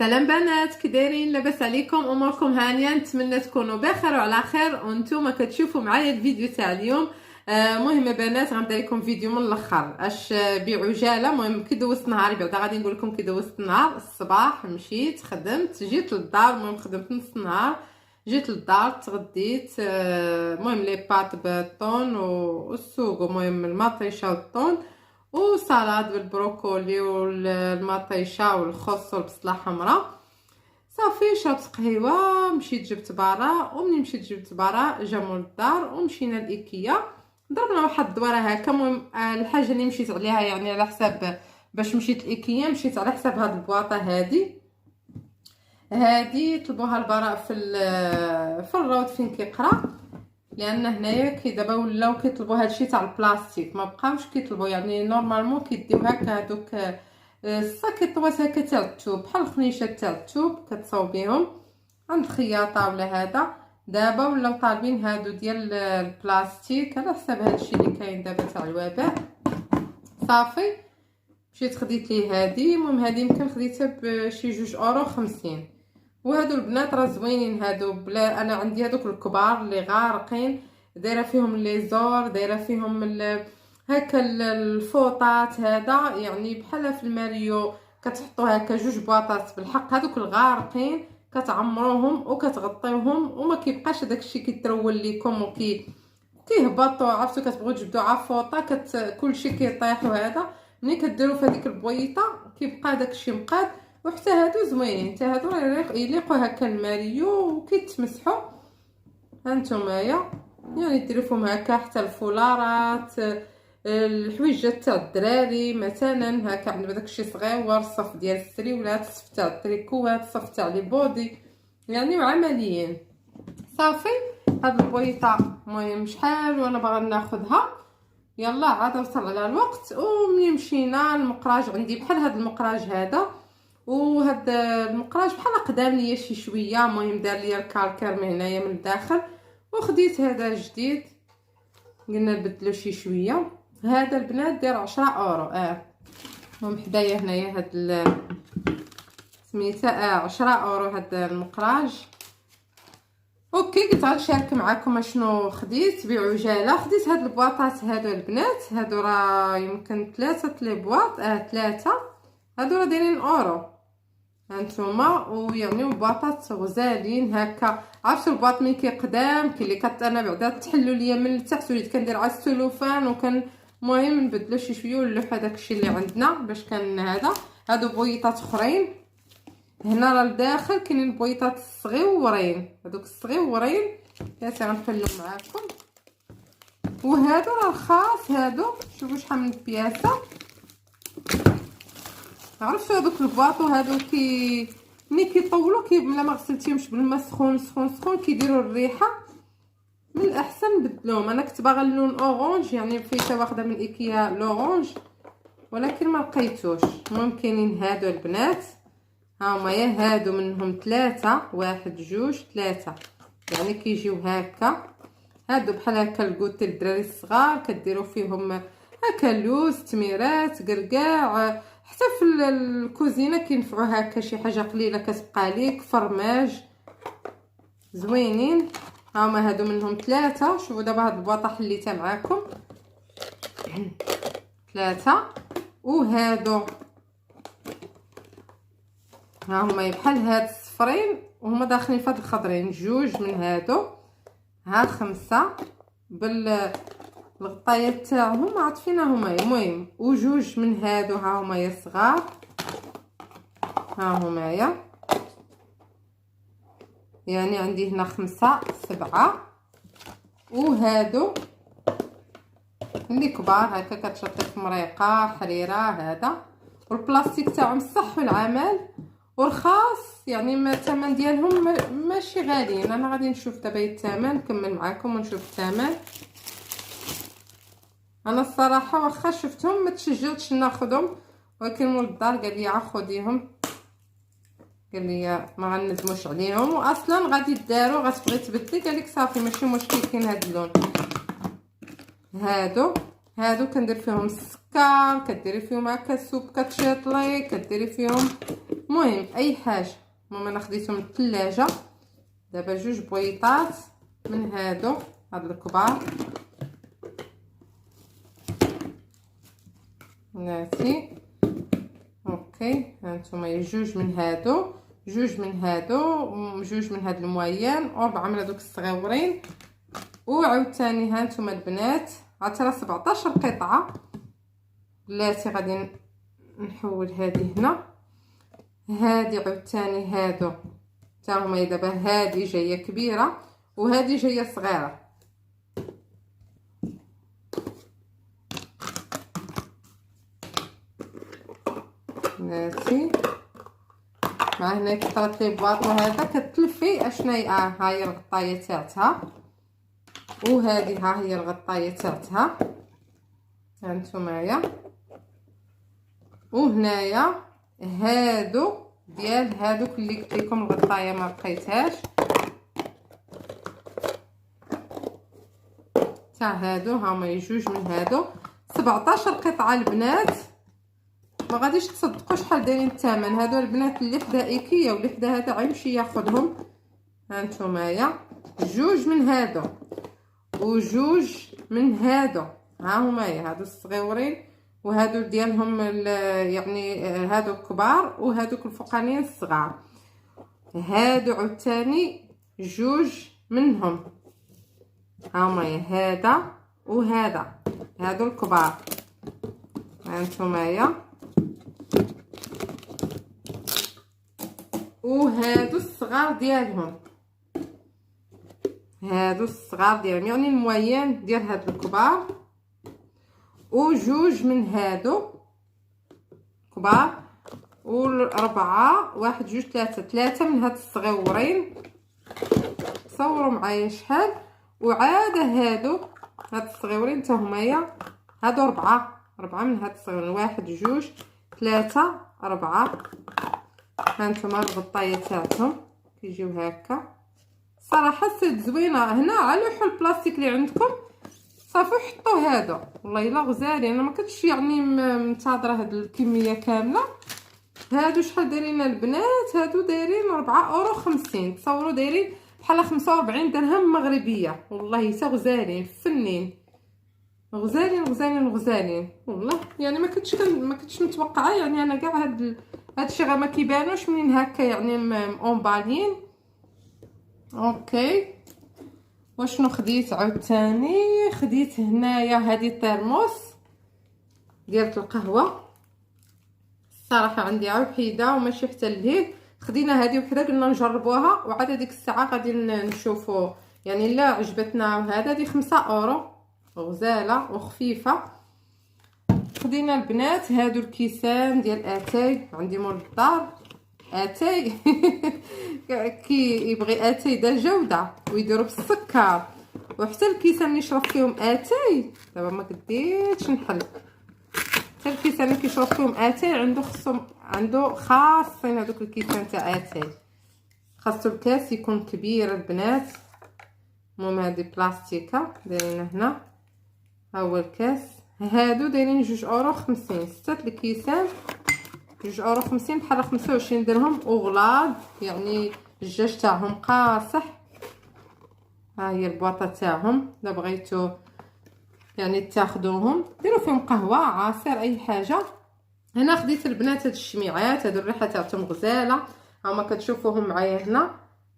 سلام بنات، كي دايرين؟ لاباس عليكم؟ اموركم هانيه؟ نتمنى تكونوا بخير وعلى خير وانتم كتشوفوا معايا الفيديو تاع اليوم. مهم بنات غندير لكم فيديو من الاخر اش بعجاله. مهم كي دوزت نهاري، بعدا غادي نقول لكم كي دوزت النهار. الصباح مشيت خدمت، جيت للدار. المهم خدمت نص النهار، جيت للدار تغديت. المهم لي بات بالطون والسوق، المهم المطيشه والطون وسلطه بالبروكولي والمطيشه والخس والبصله حمراء. صافي شربت قهيوه، مشيت جبت برا. ومني مشيت جبت برا جابوا للدار ومشينا لايكيا، ضربنا واحد الدوره هكا. المهم الحاجه اللي مشيت عليها يعني على حساب باش مشيت لايكيا، مشيت على حساب هاد البواطه هادي طلبوها البراء في الروض فين كيقرا، لان هنايا كي دابا ولاو كيطلبوا هادشي تاع البلاستيك، ما بقاوش كيطلبوا يعني نورمالمون كيديو هكا هادوك الساكيطوات هكا تاع الثوب، بحال الخنيشات تاع الثوب كتصاوبيهم عند خياطه ولا هذا. دابا ولاو طالبين هادو ديال البلاستيك على حساب هادشي اللي كاين دابا تاع الوباء. صافي مشيت خديت ليه هادي. المهم هادي يمكن خديتها بشي 2.50€. وهادو البنات راه زوينين هادو، بلا انا عندي هادوك الكبار اللي غارقين، دايره فيهم لي زور، دايره فيهم هكا الفوطات هذا، يعني بحال في الماريو كتحطوا هكا 2 بواطات. بالحق هادوك الغارقين كتعمروهم وكتغطيوهم وما كيبقاش داكشي كيترول ليكم كيهبطوا. عرفتوا كتبغوا تجبدوا عفوطه كلشي كيطيح. وهذا ملي كديروا في هذيك البويطه كيبقى داكشي مقاد. وحتى هادو زوينين، حتى هادو يليقوا هكا الماريو وكيتمسحوا. هانتومايا يعني ديروا فيهم هكا حتى الفولارات، الحويجات تاع الدراري مثلا هكا عندنا داكشي صغيور، الصف ديال السريولات، الصف تاع التريكوات، الصف تاع لي بودي، يعني وعمليين. صافي هاد البويطه المهم شحال وانا باغا ناخذها. يلا عاد وصل على الوقت وملي مشينا المقراج عندي بحال هاد المقراج هذا، وهاد المقراج بحال قدام ليا شي شويه. المهم دار ليا الكالكير من هنايا من الداخل، وخديت هذا جديد قلنا نبدلو شي شويه. هذا البنات داير 10€. المهم حدايا هنايا هاد سميتها 10€ هاد المقراج. اوكي قلت غنشارك معكم اشنو خديت بعجاله. خديت هاد البواطات هادو البنات، هادو راه يمكن 3 لي بواط، 3 هادو راه دايرين اورو هانتوما. ويعني بواطات غزالين هكا. عرفتوا البواط من كيقدام كي اللي انا بعدا تحلوا ليا من التحت، وليت كندير على السلوفان وكان المهم نبدلو شي شويه ونلوح داكشي اللي عندنا باش كان هذا. هادو بويطات اخرين هنا راه لداخل كاينين البويطات الصغيورين، هذوك الصغيورين كاع غنحلو معاكم. وهادو راه الخاص هادو، شوفوا شحال من بياسه. عرفتوا هذوك البواطو هادو ملي كيطولوا ملي ما غسلتيهمش بالماء سخون كيديروا الريحه. من الاحسن نبدلوهم. انا كنت باغا اللون اورانج، يعني فايته واخده من ايكيا لورانج ولكن ما لقيتوش. المهم كاينين هادو البنات، هاهما يا هادو منهم 3، 1 2 3، يعني كيجيو هكا. هادو بحال هكا الكوتي للدراري الصغار، كديروا فيهم هكا لوز، تميرات، قرقاع، حتى في الكوزينه كينفعوا هكا شي حاجه قليله كتبقى ليك. فرماج زوينين. هاهما هادو منهم 3. شوفوا دابا هاد البواطه حليتها معاكم 3. وهادو ها هما بحال هاد الصفرين وهما داخلين في هاد الخضرين. 2 من هادو، ها 5 بالغطايات تاعهم عطفيناهم. المهم و2 من هادو ها هما يا صغار، ها هما يعني عندي هنا 5 7. وهادو اللي كبار هكا كتشطي في مريقه حريره هذا، والبلاستيك تاعهم صح والعمل ورخاص، يعني الثمن ديالهم ماشي غاليين. انا غادي نشوف دابا الثمن نكمل معكم ونشوف الثمن. انا الصراحه واخا شفتهم ما تشجعتش ناخذهم، ولكن مول الدار قال لي خديهم، قال لي ما غنندموش عليهم. واصلا غادي يداروا غتبغي تبدلي قال لك صافي ماشي مشكل كاين هذا اللون. هادو كندير فيهم السكر، كديري فيهم هكا السوب كتشيطلي، كديري فيهم المهم اي حاجه. المهم انا خديتهم من الثلاجه. دابا جوج بويطات من هادو الكبار ناسي. اوكي هانتوما جوج من هادو، جوج من هادو، جوج من هاد المويان، و4 من هادوك الصغيورين. وعاوتاني هانتوما البنات عاد راه 17 قطعه. بلاتي غادي نحول هذه هنا. هادي عاوتاني هادو تا هما دابا هادي جايه كبيره وهادي جايه صغيره. ناسي مع هنا كثرت لي بواط. وهذا كتلفي اشناي ها هي الغطايه تاعتها، وهذه ها هي الغطايه تاعتها هانتومايا. وهنايا هادو ديال هادوك اللي قلت لكم الغطايه ما بقيتهاش تاع هادو. هما جوج من هادو 17 قطعه البنات. ما غاديش تصدقوا شحال دايرين الثمن هادو البنات. اللي حدا ايكيا واللي حدا هذا غيمشي ياخذهم. هانتومايا جوج من هادو وجوج من هادو. ها هما هادو الصغيورين وهادو ديالهم يعني هادو كبار وهادوك الفوقانيين الصغار. هادو عاوتاني جوج منهم. ها هما هذا وهذا هادو الكبار. هانتومايا وهادو الصغار ديالهم. هادو الصغار ديالهم يعني المويان ديال هاد الكبار. وجوج من هادو كبار والربعه واحد جوج ثلاثه من هاد الصغيورين. تصوروا معايا شحال. وعاد هادو هاد الصغيورين حتى همايا هادو ربعه من هاد الصغيورين. واحد جوج ثلاثه ربعه. هانتوما الغطايه تاعتهم كيجيو هكا. صراحه السيد زوينه. هنا على لوحوا البلاستيك اللي عندكم صافي حطوا هذا. والله الا غزالين. انا ما كنتش يعني منتظره هاد الكميه كامله. هادو شحال دايرين البنات؟ هادو دايرين 4.50€. تصوروا دايرين بحال 45 درهم مغربيه. والله حتى غزالين فنين. غزالين غزالين غزالين والله. يعني ما كنتش متوقعه يعني انا كاع هادشي غير ما كيبانوش منين هكا يعني مونبالين. اوكي واشنو خديت عاوتاني؟ خديت هنايا هذه الترموس ديال القهوه. الصراحه عندي عا وحيده وماشي حتى لهيه. خدينا هذه وحده قلنا نجربوها وعاد هذيك الساعه غادي نشوفوا يعني لا عجبتنا. وهذا دي 5€. غزاله وخفيفه. خدينا البنات هادو الكيسان ديال اتاي. عندي مول الدار اتاي كي يبغي اتاي دا جوده ويديروا بالسكر. وحتى الكيسان اللي يشرب فيهم اتاي دابا ما قديتش نحل. حتى الكيسان اللي كيشرب فيهم اتاي عنده خاصين هذوك الكيسان تاع اتاي. خاصو الكاس يكون كبير البنات. المهم هذه بلاستيكه دايرين هنا. ها هو الكاس. هادو دايرين 2.50€. 6 الكيسان 2.50€. بحال 25 درهم. وغلاض يعني الجاج تاعهم قاصح. ها هي البواطه تاعهم. الا بغيتو يعني تاخذوهم ديروا فيهم قهوه عصير اي حاجه. هنا خديت البنات هاد الشميعات. هادو الريحه تاعهم غزاله. هما كتشوفوهم معايا هنا.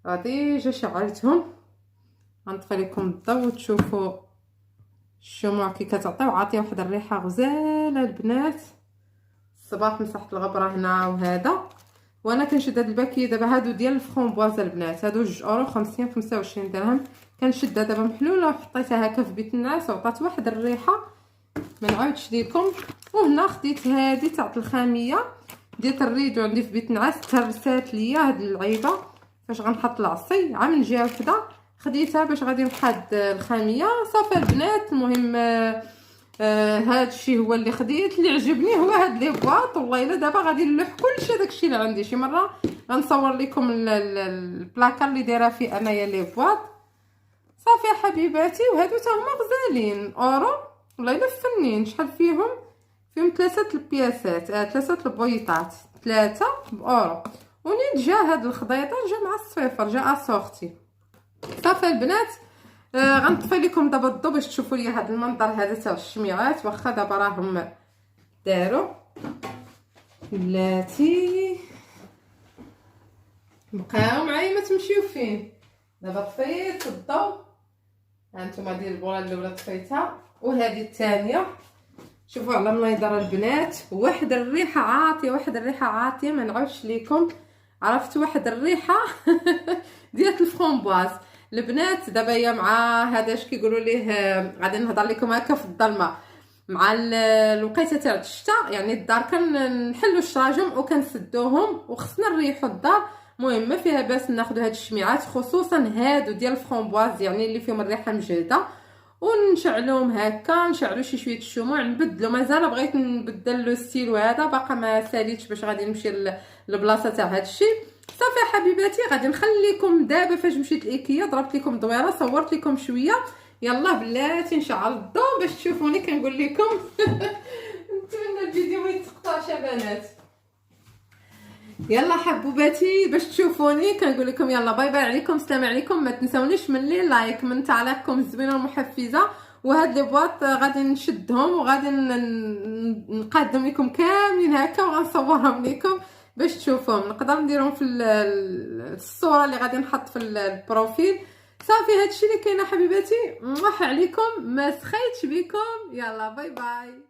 غادي جا شعلتهم. غنطفي لكم الضوء وتشوفوا الشموع كي كتعطيو. عاطيه واحد الريحه غزاله البنات. الصباح مسحت الغبره هنا وهذا. وانا كنشد هاد الباكيه دابا. هادو ديال الفرomboise البنات. هادو 2.50€. 25 درهم. كنشدها دابا محلوله وحطيتها هكا في بيت الناس وعطات واحد الريحه ما نعاودش ليكم. وهنا خديت هذه تاع الخاميه ديال الريدو. عندي في بيت الناس ترسات ليا هاد اللعيبه فاش غنحط العصي. عا من جهه وحده خديتها باش غادي نحاد الخاميه صافي البنات. المهم هاد الشيء هو اللي خديت. اللي عجبني هو هاد لي بواط. والله الا دابا غادي نلوح كلشي داكشي اللي عندي. شي مره غنصور لكم البلاكار اللي دايره فيه انايا لي بواط صافي يا حبيباتي. وهادو تا هما غزالين اورو. والله الا فنين. شحال فيهم 3 البياسات 3 البويطات 3 بأورو. ونين جا هاد الخضيطه جا مع الصفيفر، جا اسورتي. صافي البنات غنطفي لكم دابا الضو باش تشوفوا لي هاد المنظر هذا تاع الشميعات. واخا دابا راهم داروا بلاتي، بقاو معايا ما تمشيو فين. دابا طفيت الضو، هانتوما ديال البوله الاولى طفيتها وهذه الثانيه. شوفوا على منيضره البنات، واحد الريحه عاطيه، واحد الريحه عاطيه ما نعاودش لكم. عرفت واحد الريحه ديال الفرامبواز البنات. دابا هي مع هذا اش كيقولوا ليه، غادي نهضر لكم هكا في الظلمه، مع الوقيته تاع الشتاء يعني الدار كنحلوا الشراجم وكنسدوهم وخصنا نريحوا الدار. المهم ما فيها باس ناخذ هاد الشميعات، خصوصا هادو ديال الفرامبواز يعني اللي فيهم الريحه مجهده، ونشعلوهم هكا، نشعلو شويه الشموع، نبدلو. مازال بغيت نبدل لو ستيل هذا باقا ما ساليتش باش غادي نمشي للبلاصه تاع هادشي. صافي حبيباتي غادي نخليكم دابا فاش مشيت لايكيا ضربت لكم دويره، صورت لكم شويه. يلا بلاتي نشعل الضو باش تشوفوني كنقول لكم. نتمنى الفيديو ما يتقطعش بنات. يلا حبوباتي باش تشوفوني كنقول لكم يلا باي باي عليكم، السلام عليكم. ما تنسونيش من لي لايك، من تعليقكم الزوينه والمحفزه. وهاد لي بواط غادي نشدهم وغادي نقدم لكم كاملين هكا وغنصورهم لكم باش تشوفوهم. نقدر نديرهم في الصوره اللي غادي نحط في البروفيل. صافي هادشي اللي كاينه حبيباتي. موح عليكم، ما سخيتش بكم. يلا باي باي.